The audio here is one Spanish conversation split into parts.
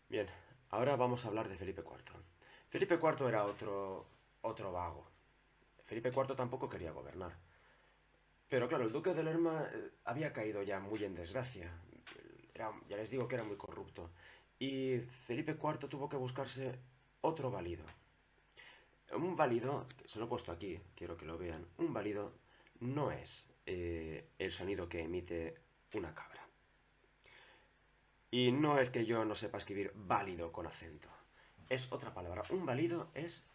Bien, ahora vamos a hablar de Felipe IV. Felipe IV era otro vago. Felipe IV tampoco quería gobernar. Pero claro, el duque de Lerma había caído ya muy en desgracia. Ya les digo que era muy corrupto. Y Felipe IV tuvo que buscarse otro válido. Un válido, se lo he puesto aquí, quiero que lo vean. Un válido no es el sonido que emite una cabra. Y no es que yo no sepa escribir válido con acento. Es otra palabra. Un válido es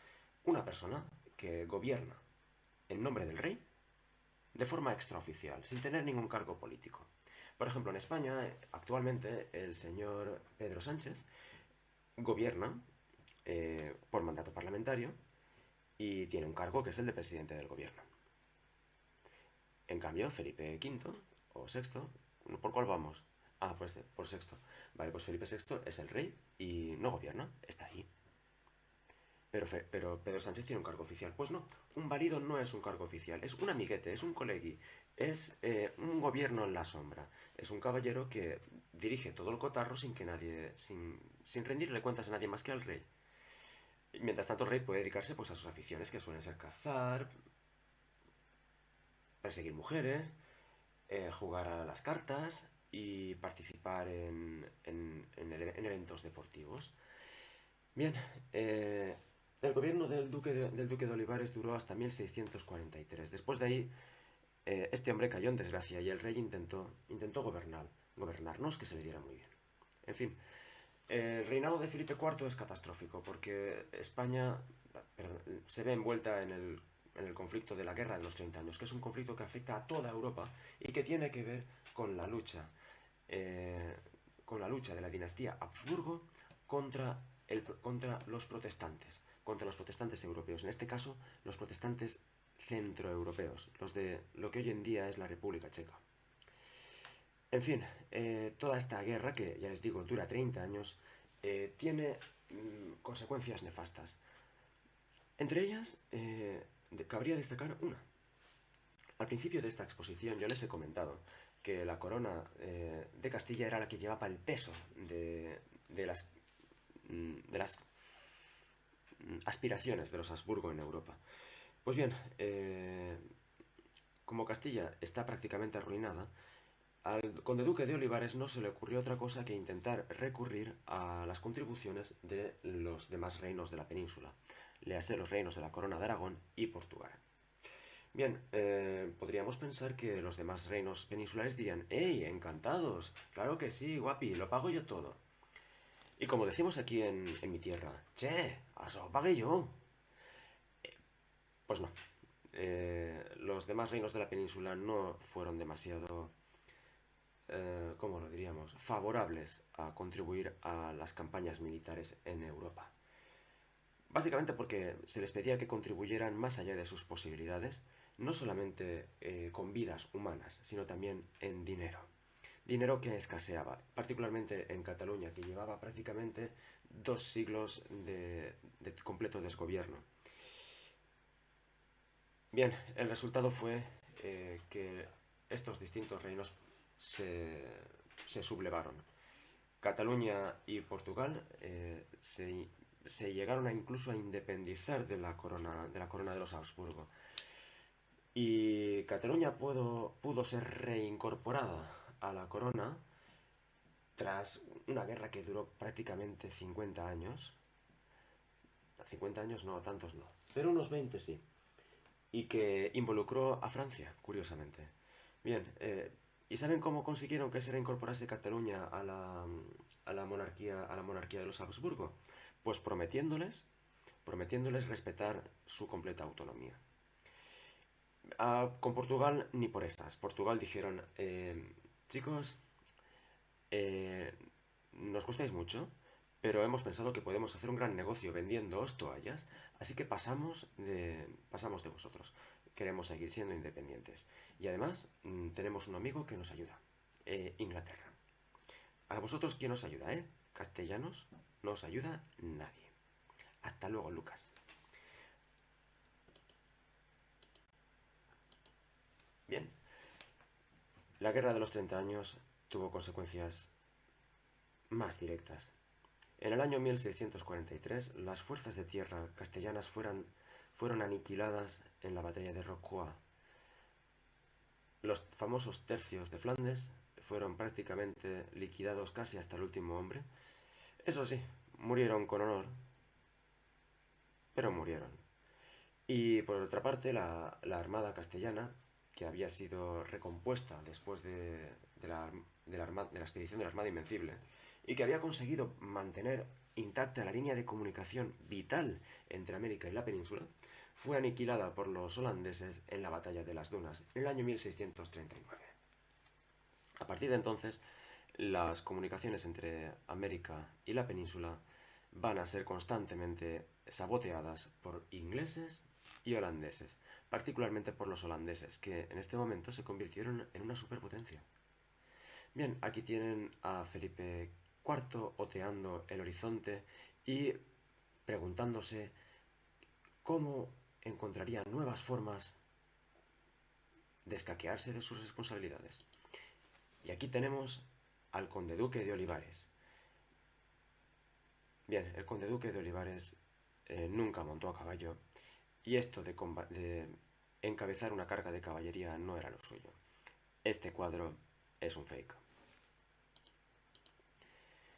una persona que gobierna en nombre del rey de forma extraoficial, sin tener ningún cargo político. Por ejemplo, en España, actualmente, el señor Pedro Sánchez gobierna por mandato parlamentario y tiene un cargo que es el de presidente del gobierno. En cambio, Felipe V o sexto, ¿por cuál vamos? Ah, pues por sexto. Vale, pues Felipe VI es el rey y no gobierna, está ahí. Pero Pedro Sánchez tiene un cargo oficial. Pues no, un válido no es un cargo oficial, es un amiguete, es un colegui, es un gobierno en la sombra. Es un caballero que dirige todo el cotarro sin que nadie, sin rendirle cuentas a nadie más que al rey. Mientras tanto, el rey puede dedicarse pues, a sus aficiones, que suelen ser cazar, perseguir mujeres, jugar a las cartas y participar en eventos deportivos. Bien, el gobierno del duque de Olivares duró hasta 1643. Después de ahí, este hombre cayó en desgracia y el rey intentó gobernarnos, que se le diera muy bien. En fin, el reinado de Felipe IV es catastrófico porque España se ve envuelta en el conflicto de la Guerra de los 30 años, que es un conflicto que afecta a toda Europa y que tiene que ver con la lucha, eh, con la lucha de la dinastía Habsburgo contra los protestantes europeos, en este caso los protestantes centroeuropeos, los de lo que hoy en día es la República Checa. En fin, toda esta guerra, que ya les digo dura 30 años, tiene consecuencias nefastas. Entre ellas, cabría destacar una. Al principio de esta exposición yo les he comentado que la corona de Castilla era la que llevaba el peso de las aspiraciones de los Habsburgo en Europa. Pues bien, como Castilla está prácticamente arruinada, al conde duque de Olivares no se le ocurrió otra cosa que intentar recurrir a las contribuciones de los demás reinos de la península, léase los reinos de la Corona de Aragón y Portugal. Bien, podríamos pensar que los demás reinos peninsulares dirían, ¡Ey, encantados! Claro que sí, guapi, lo pago yo todo. Y como decimos aquí en mi tierra, ¡Che! ¡Eso lo pagué yo! Pues no. Los demás reinos de la península no fueron demasiado, ¿cómo lo diríamos?, favorables a contribuir a las campañas militares en Europa. Básicamente porque se les pedía que contribuyeran más allá de sus posibilidades, no solamente con vidas humanas, sino también en dinero. Dinero que escaseaba, particularmente en Cataluña, que llevaba prácticamente 2 siglos de completo desgobierno. Bien, el resultado fue que estos distintos reinos se, se sublevaron. Cataluña y Portugal se llegaron incluso a independizar de la corona de los Habsburgo. Y Cataluña pudo ser reincorporada a la corona tras una guerra que duró prácticamente 50 años. 50 años no, tantos no, pero unos 20 sí. Y que involucró a Francia, curiosamente. Bien, ¿y saben cómo consiguieron que se reincorporase Cataluña a la monarquía de los Habsburgo? Pues prometiéndoles respetar su completa autonomía. Con Portugal ni por esas. Portugal dijeron, chicos, eh, nos gustáis mucho, pero hemos pensado que podemos hacer un gran negocio vendiéndoos toallas, así que pasamos de vosotros. Queremos seguir siendo independientes. Y además, tenemos un amigo que nos ayuda, Inglaterra. A vosotros, ¿quién os ayuda, eh? Castellanos, no os ayuda nadie. Hasta luego, Lucas. Bien, la guerra de los 30 años tuvo consecuencias más directas. En el año 1643, las fuerzas de tierra castellanas fueron aniquiladas en la batalla de Rocroi. Los famosos tercios de Flandes fueron prácticamente liquidados casi hasta el último hombre. Eso sí, murieron con honor, pero murieron. Y por otra parte, la Armada castellana, que había sido recompuesta después de la expedición de la Armada Invencible, y que había conseguido mantener intacta la línea de comunicación vital entre América y la península, fue aniquilada por los holandeses en la batalla de las Dunas en el año 1639. A partir de entonces, las comunicaciones entre América y la península van a ser constantemente saboteadas por ingleses y holandeses, particularmente por los holandeses, que en este momento se convirtieron en una superpotencia. Bien, aquí tienen a Felipe IV oteando el horizonte y preguntándose cómo encontraría nuevas formas de escaquearse de sus responsabilidades. Y aquí tenemos al conde duque de Olivares. Bien, el conde duque de Olivares nunca montó a caballo y esto de encabezar una carga de caballería no era lo suyo. Este cuadro es un fake.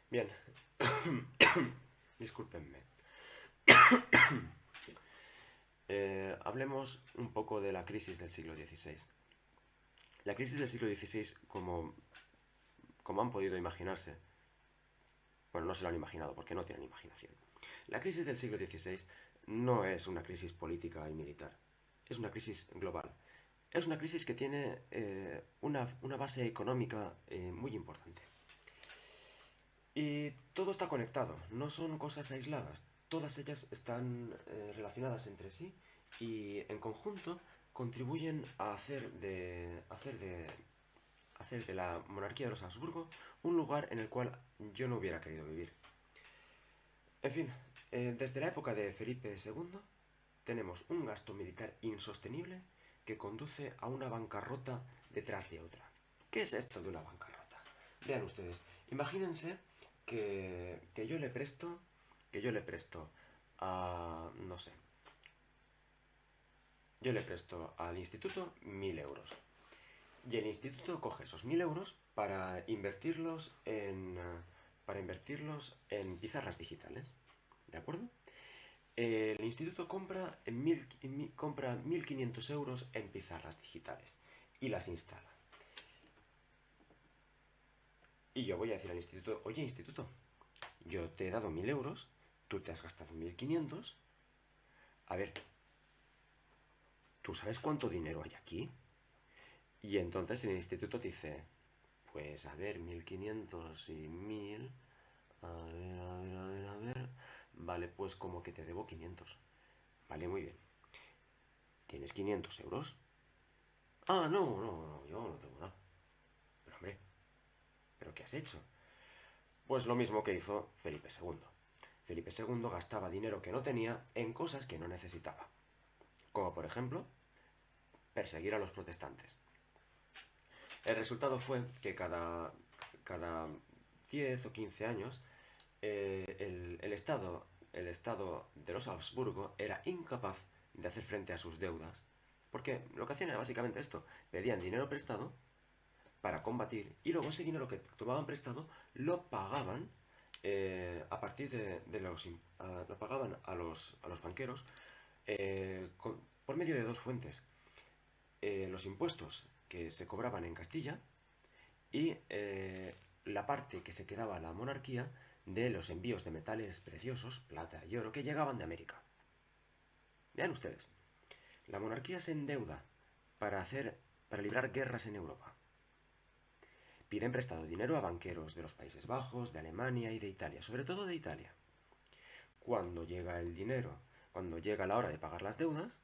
Bien, discúlpenme. Hablemos un poco de la crisis del siglo XVI. La crisis del siglo XVI, como han podido imaginarse, bueno, no se lo han imaginado porque no tienen imaginación. La crisis del siglo XVI no es una crisis política y militar, es una crisis global. Es una crisis que tiene una base económica muy importante. Y todo está conectado, no son cosas aisladas, todas ellas están relacionadas entre sí y en conjunto contribuyen a hacer de la monarquía de los Habsburgo un lugar en el cual yo no hubiera querido vivir. En fin, desde la época de Felipe II tenemos un gasto militar insostenible que conduce a una bancarrota detrás de otra. ¿Qué es esto de una bancarrota? Vean ustedes, imagínense que yo le presto a, no sé, yo le presto al instituto 1.000 euros. Y el instituto coge esos 1.000 euros para invertirlos en pizarras digitales. ¿De acuerdo? El instituto compra 1.500 euros en pizarras digitales y las instala. Y yo voy a decir al instituto, oye instituto, yo te he dado 1.000 euros, tú te has gastado 1.500. A ver, ¿tú sabes cuánto dinero hay aquí? Y entonces el instituto dice, pues a ver, 1.500 y 1.000, a ver, vale, pues como que te debo 500. Vale, muy bien. ¿Tienes 500 euros? Ah, no, yo no tengo nada. Pero hombre, ¿pero qué has hecho? Pues lo mismo que hizo Felipe II. Felipe II gastaba dinero que no tenía en cosas que no necesitaba. Como por ejemplo, perseguir a los protestantes. El resultado fue que cada 10 o 15 años el Estado de los Habsburgo era incapaz de hacer frente a sus deudas. Porque lo que hacían era básicamente esto. Pedían dinero prestado para combatir y luego ese dinero que tomaban prestado lo pagaban a partir lo pagaban a los banqueros por medio de dos fuentes. Los impuestos que se cobraban en Castilla y la parte que se quedaba a la monarquía de los envíos de metales preciosos, plata y oro, que llegaban de América. Vean ustedes, la monarquía se endeuda para librar guerras en Europa. Piden prestado dinero a banqueros de los Países Bajos, de Alemania y de Italia, sobre todo de Italia. Cuando llega el dinero, cuando llega la hora de pagar las deudas,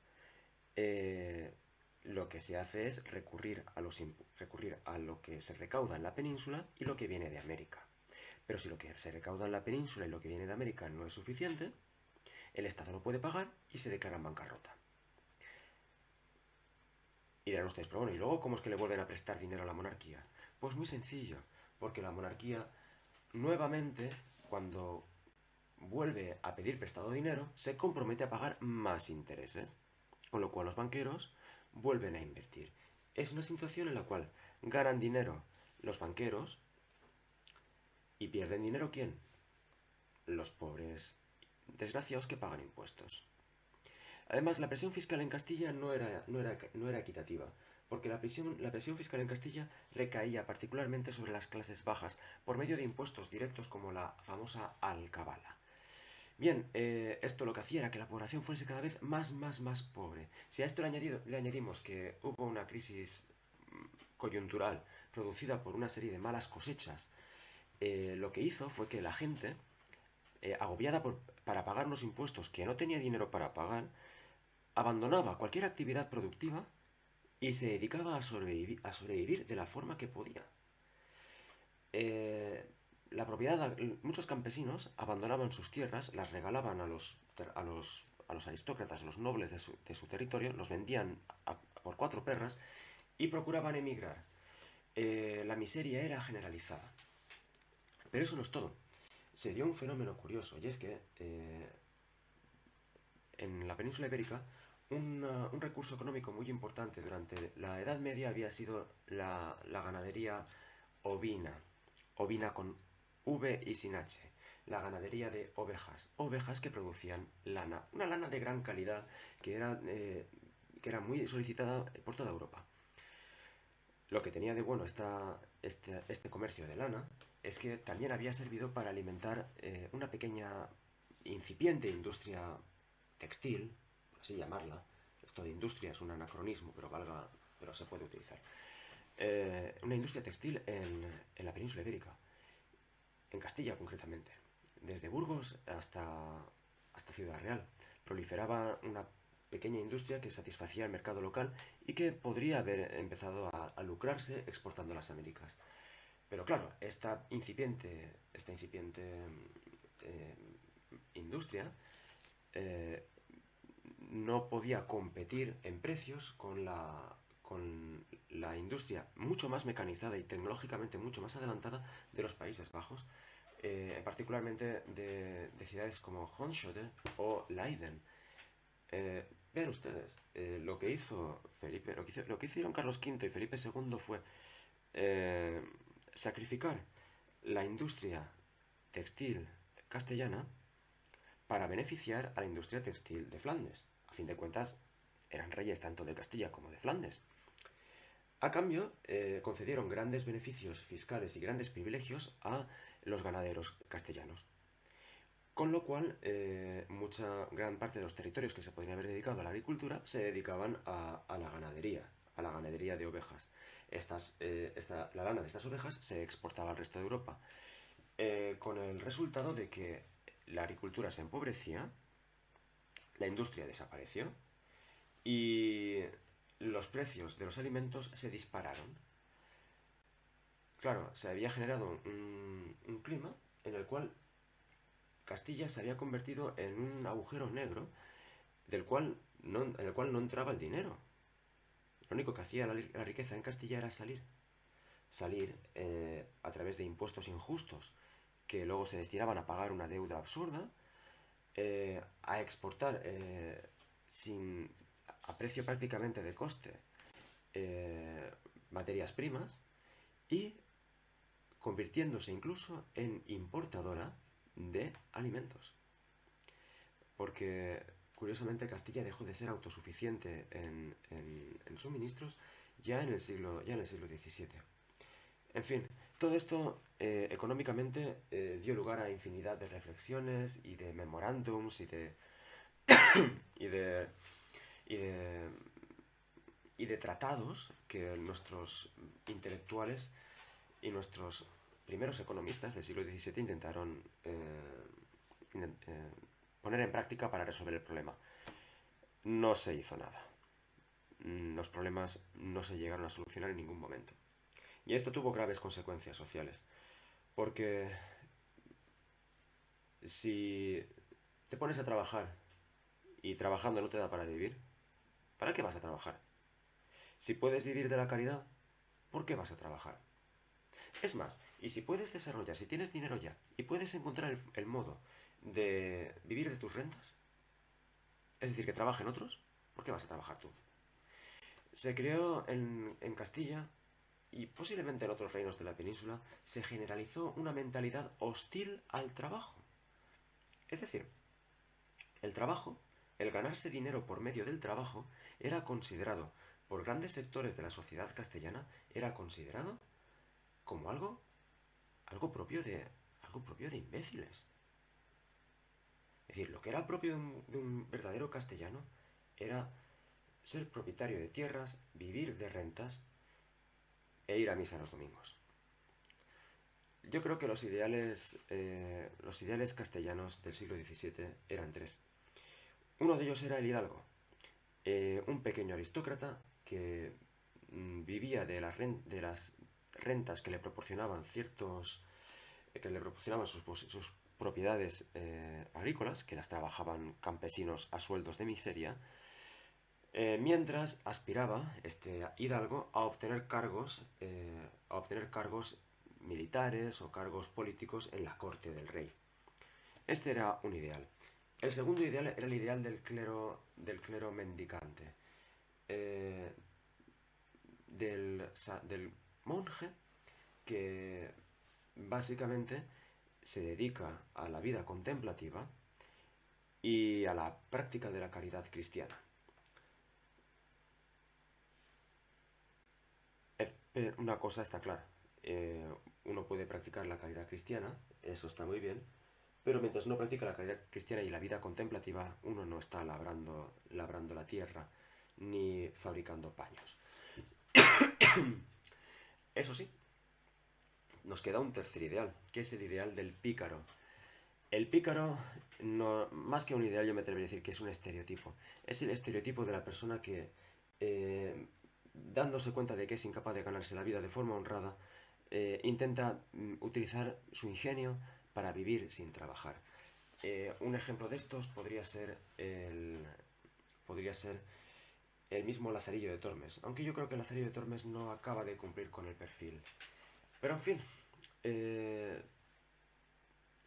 lo que se hace es recurrir a lo que se recauda en la península y lo que viene de América. Pero si lo que se recauda en la península y lo que viene de América no es suficiente, el Estado no puede pagar y se declara en bancarrota. Y dirán ustedes, pero bueno, ¿y luego cómo es que le vuelven a prestar dinero a la monarquía? Pues muy sencillo, porque la monarquía nuevamente, cuando vuelve a pedir prestado dinero, se compromete a pagar más intereses, con lo cual los banqueros vuelven a invertir. Es una situación en la cual ganan dinero los banqueros y pierden dinero ¿quién? Los pobres desgraciados que pagan impuestos. Además, la presión fiscal en Castilla no era equitativa, porque la presión fiscal en Castilla recaía particularmente sobre las clases bajas, por medio de impuestos directos como la famosa alcabala. Bien, esto lo que hacía era que la población fuese cada vez más pobre. Si a esto le añadimos que hubo una crisis coyuntural producida por una serie de malas cosechas, lo que hizo fue que la gente, agobiada para pagar unos impuestos que no tenía dinero para pagar, abandonaba cualquier actividad productiva y se dedicaba a sobrevivir de la forma que podía. Eh, muchos campesinos abandonaban sus tierras, las regalaban a los aristócratas, a los nobles de su territorio, los vendían por 4 perras y procuraban emigrar. La miseria era generalizada. Pero eso no es todo. Se dio un fenómeno curioso, y es que en la península ibérica un recurso económico muy importante durante la Edad Media había sido la ganadería ovina, ovina con V y sin H, la ganadería de ovejas que producían lana, una lana de gran calidad que era muy solicitada por toda Europa. Lo que tenía de bueno este comercio de lana es que también había servido para alimentar una pequeña incipiente industria textil, por así llamarla. Esto de industria es un anacronismo, pero se puede utilizar. Una industria textil en la península ibérica, en Castilla concretamente. Desde Burgos hasta Ciudad Real proliferaba una pequeña industria que satisfacía el mercado local y que podría haber empezado a lucrarse exportando a las Américas. Pero claro, esta incipiente eh, industria eh, no podía competir en precios con la industria mucho más mecanizada y tecnológicamente mucho más adelantada de los Países Bajos, particularmente de ciudades como Honshode o Leiden. Vean ustedes, lo que hizo Felipe, lo que hicieron Carlos V y Felipe II fue eh, sacrificar la industria textil castellana para beneficiar a la industria textil de Flandes. A fin de cuentas, eran reyes tanto de Castilla como de Flandes. A cambio, concedieron grandes beneficios fiscales y grandes privilegios a los ganaderos castellanos. Con lo cual, gran parte de los territorios que se podrían haber dedicado a la agricultura se dedicaban a la ganadería de ovejas. La lana de estas ovejas se exportaba al resto de Europa, con el resultado de que la agricultura se empobrecía, la industria desapareció y los precios de los alimentos se dispararon. Claro, se había generado un clima en el cual Castilla se había convertido en un agujero negro en el cual no entraba el dinero. Lo único que hacía la riqueza en Castilla era salir a través de impuestos injustos que luego se destinaban a pagar una deuda absurda, a exportar a precio prácticamente de coste materias primas y convirtiéndose incluso en importadora de alimentos. Porque curiosamente Castilla dejó de ser autosuficiente en suministros ya en el siglo XVII. En fin, todo esto económicamente dio lugar a infinidad de reflexiones y de memorándums y de, y de, y de tratados que nuestros intelectuales y nuestros primeros economistas del siglo XVII intentaron poner en práctica para resolver el problema. No se hizo nada. Los problemas no se llegaron a solucionar en ningún momento. Y esto tuvo graves consecuencias sociales. Porque si te pones a trabajar y trabajando no te da para vivir, ¿para qué vas a trabajar? Si puedes vivir de la caridad, ¿por qué vas a trabajar? Es más, y si puedes desarrollar, si tienes dinero ya, y puedes encontrar el modo de vivir de tus rentas, es decir, que trabajen otros, ¿por qué vas a trabajar tú? Se creó en Castilla y posiblemente en otros reinos de la península, se generalizó una mentalidad hostil al trabajo. Es decir, el trabajo, el ganarse dinero por medio del trabajo, era considerado, por grandes sectores de la sociedad castellana, era considerado como algo propio de imbéciles. Es decir, lo que era propio de un verdadero castellano era ser propietario de tierras, vivir de rentas e ir a misa los domingos. Yo creo que los ideales castellanos del siglo XVII eran tres. Uno de ellos era el hidalgo, un pequeño aristócrata que vivía de las rentas que le proporcionaban sus propiedades agrícolas, que las trabajaban campesinos a sueldos de miseria, mientras aspiraba este hidalgo a obtener cargos militares o cargos políticos en la corte del rey. Este era un ideal. El segundo ideal era el ideal del clero mendicante, eh, del monje que básicamente se dedica a la vida contemplativa y a la práctica de la caridad cristiana. Pero una cosa está clara, uno puede practicar la caridad cristiana, eso está muy bien, pero mientras uno practica la caridad cristiana y la vida contemplativa, uno no está labrando la tierra ni fabricando paños. Eso sí, nos queda un tercer ideal, que es el ideal del pícaro. El pícaro, no, más que un ideal, yo me atrevería a decir que es un estereotipo. Es el estereotipo de la persona que, dándose cuenta de que es incapaz de ganarse la vida de forma honrada, intenta utilizar su ingenio para vivir sin trabajar. Un ejemplo de estos podría ser el mismo Lazarillo de Tormes, aunque yo creo que Lazarillo de Tormes no acaba de cumplir con el perfil. Pero en fin, eh,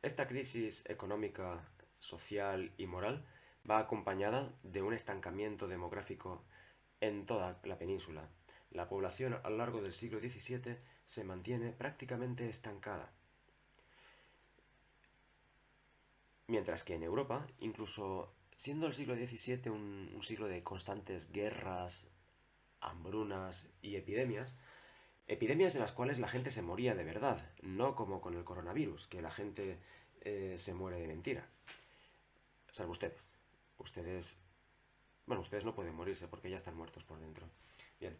esta crisis económica, social y moral va acompañada de un estancamiento demográfico en toda la península. La población a lo largo del siglo XVII se mantiene prácticamente estancada. Mientras que en Europa, incluso siendo el siglo XVII un siglo de constantes guerras, hambrunas y epidemias en las cuales la gente se moría de verdad, no como con el coronavirus, que la gente se muere de mentira. Salvo ustedes. Ustedes, bueno, ustedes no pueden morirse porque ya están muertos por dentro. Bien.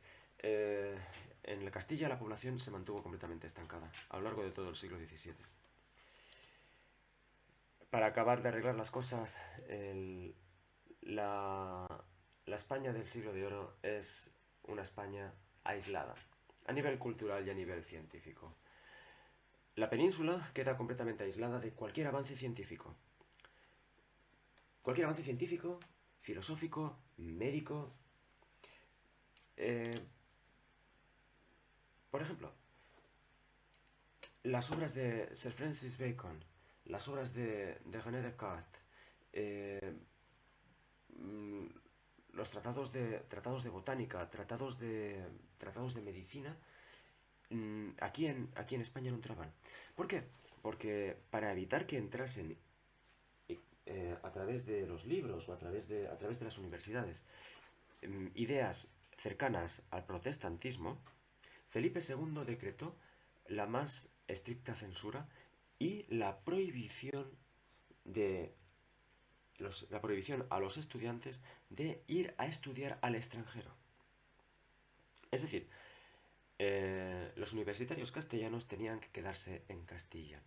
En la Castilla la población se mantuvo completamente estancada a lo largo de todo el siglo XVII. Para acabar de arreglar las cosas, la, la España del siglo de oro es una España aislada, a nivel cultural y a nivel científico. La península queda completamente aislada de cualquier avance científico. Cualquier avance científico, filosófico, médico. Eh, por ejemplo, las obras de Sir Francis Bacon, las obras de René Descartes, mm, los tratados de botánica, tratados de medicina, aquí en España no entraban. ¿Por qué? Porque para evitar que entrasen a través de los libros o a través de las universidades ideas cercanas al protestantismo, Felipe II decretó la más estricta censura y de la prohibición a los estudiantes de ir a estudiar al extranjero. Es decir, los universitarios castellanos tenían que quedarse en Castilla.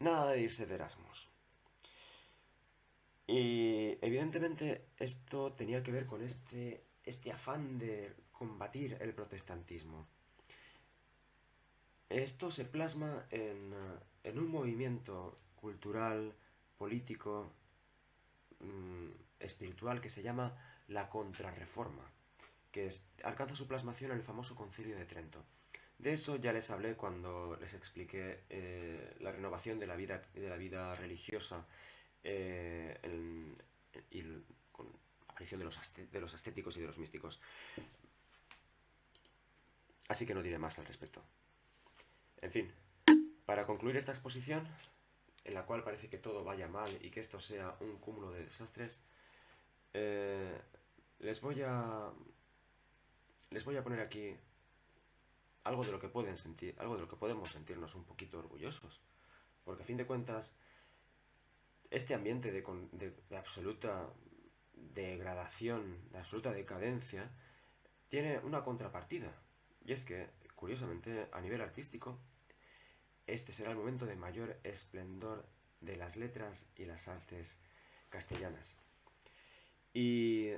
Nada de irse de Erasmus. Y evidentemente esto tenía que ver con este afán de combatir el protestantismo. Esto se plasma en un movimiento cultural, político, espiritual que se llama la Contrarreforma, que alcanza su plasmación en el famoso Concilio de Trento. De eso ya les hablé cuando les expliqué la renovación de la vida religiosa y con la aparición de los ascéticos y de los místicos. Así que no diré más al respecto. En fin, para concluir esta exposición, en la cual parece que todo vaya mal y que esto sea un cúmulo de desastres, eh, les voy a poner aquí algo de lo que pueden sentir, algo de lo que podemos sentirnos un poquito orgullosos, porque a fin de cuentas este ambiente de absoluta degradación, de absoluta decadencia, tiene una contrapartida, y es que, curiosamente, a nivel artístico, este será el momento de mayor esplendor de las letras y las artes castellanas. Y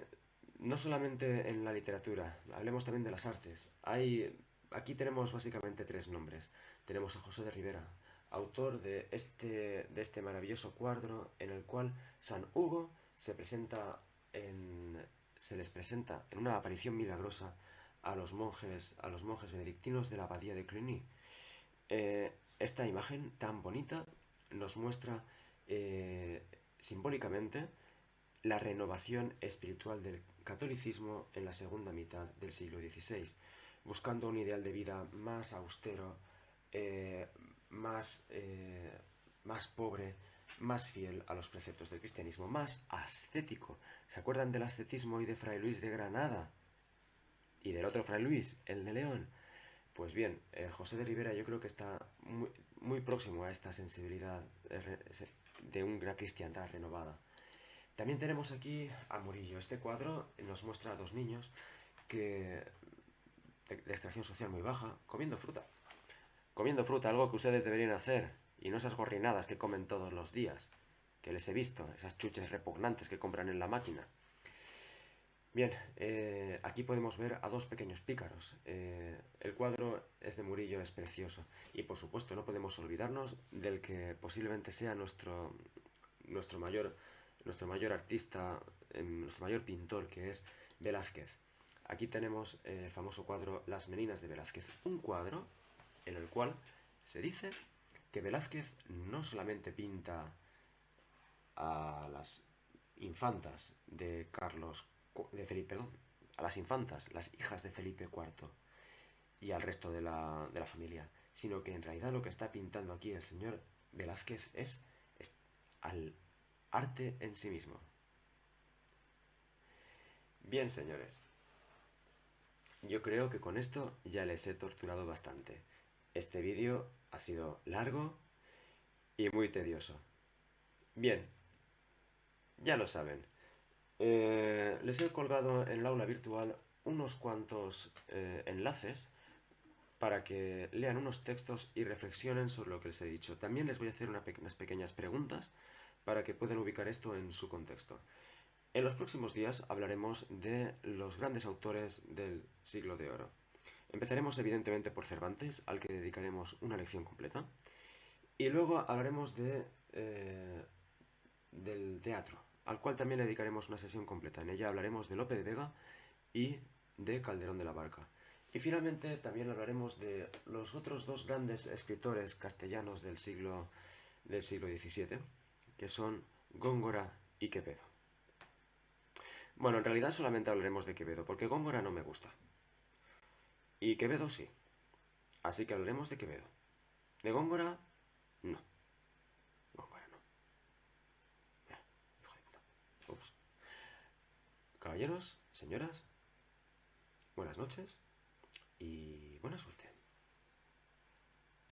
no solamente en la literatura, hablemos también de las artes. Aquí tenemos básicamente tres nombres. Tenemos a José de Ribera, autor de este maravilloso cuadro en el cual San Hugo se les presenta en una aparición milagrosa a los monjes benedictinos de la abadía de Cluny. Esta imagen tan bonita nos muestra simbólicamente la renovación espiritual del catolicismo en la segunda mitad del siglo XVI, buscando un ideal de vida más austero, más pobre, más fiel a los preceptos del cristianismo, más ascético. ¿Se acuerdan del ascetismo y de Fray Luis de Granada? Y del otro Fray Luis, el de León. Pues bien, José de Ribera yo creo que está muy próximo a esta sensibilidad de una cristiandad renovada. También tenemos aquí a Murillo. Este cuadro nos muestra a dos niños de extracción social muy baja, comiendo fruta. Comiendo fruta, algo que ustedes deberían hacer, y no esas gorrinadas que comen todos los días, que les he visto, esas chuches repugnantes que compran en la máquina. Bien, aquí podemos ver a dos pequeños pícaros. El cuadro es de Murillo, es precioso. Y por supuesto no podemos olvidarnos del que posiblemente sea nuestro mayor artista, nuestro mayor pintor, que es Velázquez. Aquí tenemos el famoso cuadro Las Meninas de Velázquez. Un cuadro en el cual se dice que Velázquez no solamente pinta a las infantas de Felipe, perdón, a las infantas, las hijas de Felipe IV y al resto de la familia, sino que en realidad lo que está pintando aquí el señor Velázquez es al arte en sí mismo. Bien, señores, yo creo que con esto ya les he torturado bastante. Este vídeo ha sido largo y muy tedioso. Bien, ya lo saben. Les he colgado en el aula virtual unos cuantos enlaces para que lean unos textos y reflexionen sobre lo que les he dicho. También les voy a hacer unas pequeñas preguntas para que puedan ubicar esto en su contexto. En los próximos días hablaremos de los grandes autores del Siglo de Oro. Empezaremos evidentemente por Cervantes, al que dedicaremos una lección completa. Y luego hablaremos del teatro, al cual también le dedicaremos una sesión completa. En ella hablaremos de Lope de Vega y de Calderón de la Barca. Y finalmente también hablaremos de los otros dos grandes escritores castellanos del siglo XVII, que son Góngora y Quevedo. Bueno, en realidad solamente hablaremos de Quevedo, porque Góngora no me gusta. Y Quevedo sí. Así que hablaremos de Quevedo. De Góngora, no. Góngora no. Hijo de puta. Ups. Caballeros, señoras, buenas noches y buena suerte.